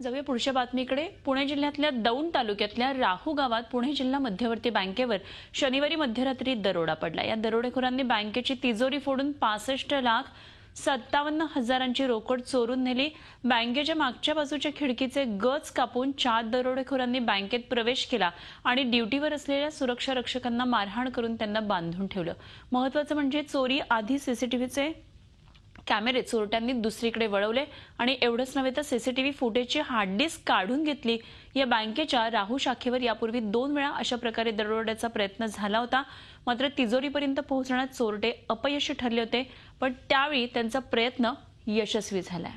जाऊया पुढच्या बातमीकडे। पुणे जिल्ह्यातल्या दौंड तालुक्यातल्या राहू गावात पुणे जिल्हा मध्यवर्ती बँकेवर शनिवारी मध्यरात्री दरोडा पडला। या दरोडेखोरांनी बँकेची तिजोरी फोडून 65,57,000ची रोकड चोरून नेली। बँकेच्या मागच्या बाजूच्या खिडकीचे गज कापून 4 दरोडेखोरांनी बँकेत प्रवेश केला आणि ड्युटीवर असलेल्या सुरक्षा रक्षकांना मारहाण करून त्यांना बांधून ठेवलं। महत्त्वाचं म्हणजे चोरी आधी सीसीटीव्हीचे कॅमेरे चोरट्यांनी दुसरीकडे वळवले आणि एवढंच नव्हे तर सीसीटीव्ही फुटेजची हार्ड डिस्क काढून घेतली। या बँकेच्या राहू शाखेवर यापूर्वी 2 वेळा अशा प्रकारे दरोड्याचा प्रयत्न झाला होता, मात्र तिजोरीपर्यंत पोहोचण्यात चोरटे अपयशी ठरले होते, पण त्यावेळी त्यांचा प्रयत्न यशस्वी झाला।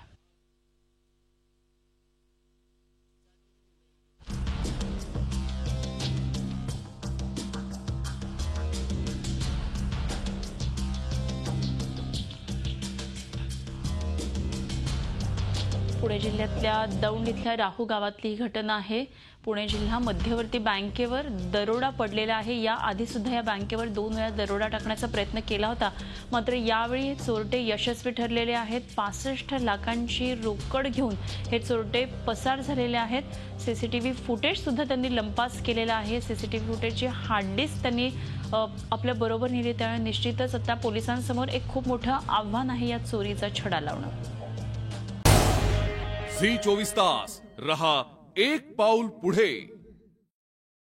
पुणे जिल्ह्यातल्या दौंड इथल्या राहू गावातली ही घटना आहे। पुणे जिल्हा मध्यवर्ती बँकेवर दरोडा पडलेला आहे। या आधी सुद्धा या बँकेवर 2 वेळा दरोडा टाकण्याचा प्रयत्न केला होता, मात्र यावेळी चोरटे यशस्वी ठरलेले आहेत। 65 लाखांची रोकड घेऊन हे चोरटे पसार झालेले आहेत। सीसीटीव्ही फुटेज सुद्धा त्यांनी लंपास केलेला आहे। सीसीटीव्ही फुटेजची हार्ड डिस्क त्यांनी आपल्या बरोबर नेली, त्यामुळे निश्चितच आता पोलिसांसमोर एक खूप मोठं आव्हान आहे या चोरीचा छडा लावणं। झी 24 तास रहा एक पाऊल पुढे।